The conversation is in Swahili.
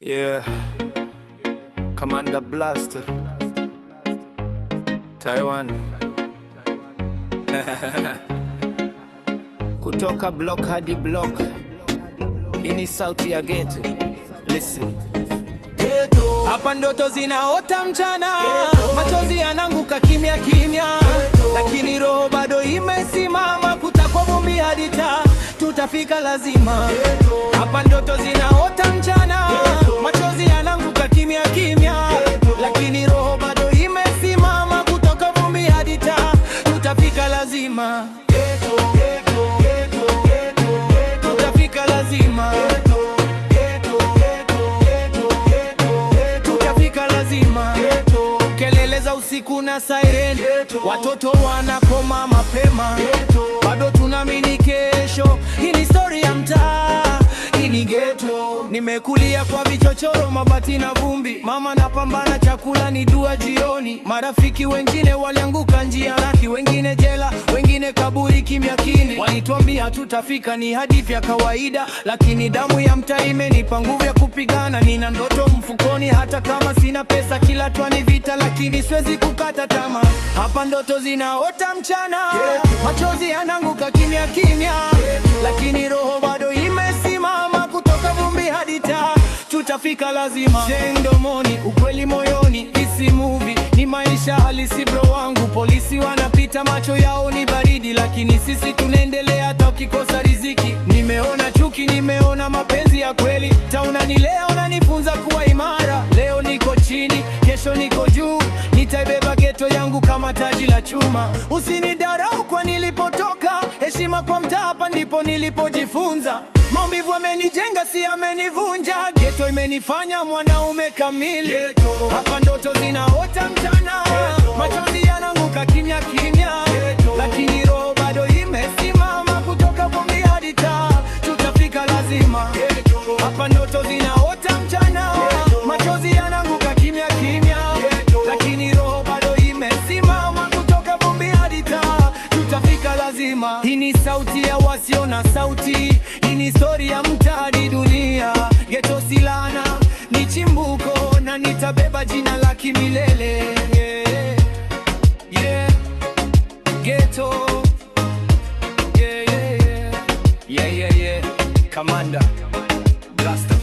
Yeah, Commander Blaster, Taiwan. Kutoka block hadi block, ini sauti ya ghetto. Listen. Hapa ndoto zinaota mchana, machozi yananguka kimya kimya, lakini roho bado imesimama. Kutakwa vumbi hadi taa, tutafika lazima. Hapa ndoto zinaota mchana, machozi yananguka kimya kimya, lakini roho bado imesimama. Kutoka vumbi hadi taa, tutafika lazima. Tutafika lazima. Kelele za usiku na siren, watoto wanakoma mapema, bado tunaamini kesho. Hii ni story ya mtaa, hii ni ghetto. Nimekulia kwa vichochoro, mabati na vumbi, mama napambana, chakula ni dua jioni. Marafiki wengine walianguka njia laki, wengine jela, wengine kaburi kimya kini. Walituambia tutafika, ni hadithi ya kawaida, lakini damu ya mtaa imenipa nguvu ya kupigana. Nina ndoto mfukoni, hata kama sina pesa. Kila twani vita, lakini siwezi kukata tamaa. Hapa ndoto zinaota mchana, machozi yananguka kimya kimya, lakini roho bado imesimama. Kutoka vumbi hadi taa, tutafika lazima. Mdomoni, ukweli moyoni, isi movie ni maisha halisi bro wangu. Polisi wanapita, macho yao ni baridi, lakini sisi tunaendelea hata ukikosa riziki. Nimeona chuki, nimeona mapenzi ya kweli. Taunanilea, unanifunza kuwa imara. Leo niko chini, kesho niko juu. Nitaibeba ghetto yangu kama taji la chuma. Usinidarau kwa nilipotoka, heshima kwa mtaa, hapa ndipo nilipojifunza. Maumivu amenijenga, si amenivunja. Ghetto imenifanya mwanaume kamili. Hapa ndoto zinaota mchana, machozi yananguka kimya kimya, lakini roho bado imesimama. Kutoka vumbi hadi taa, tutafika lazima. Hapa ndoto zinaota mchana, machozi yananguka kimya kimya, lakini roho bado imesimama. Kutoka vumbi hadi taa, tutafika lazima. Hii ni sauti ya wasio na sauti, hii ni story ya mtaa hadi dunia. Ghetto si laana, ni chimbuko, na nitabeba jina la kimilele. Yeah, ghetto. Yeah. Commander Blaster.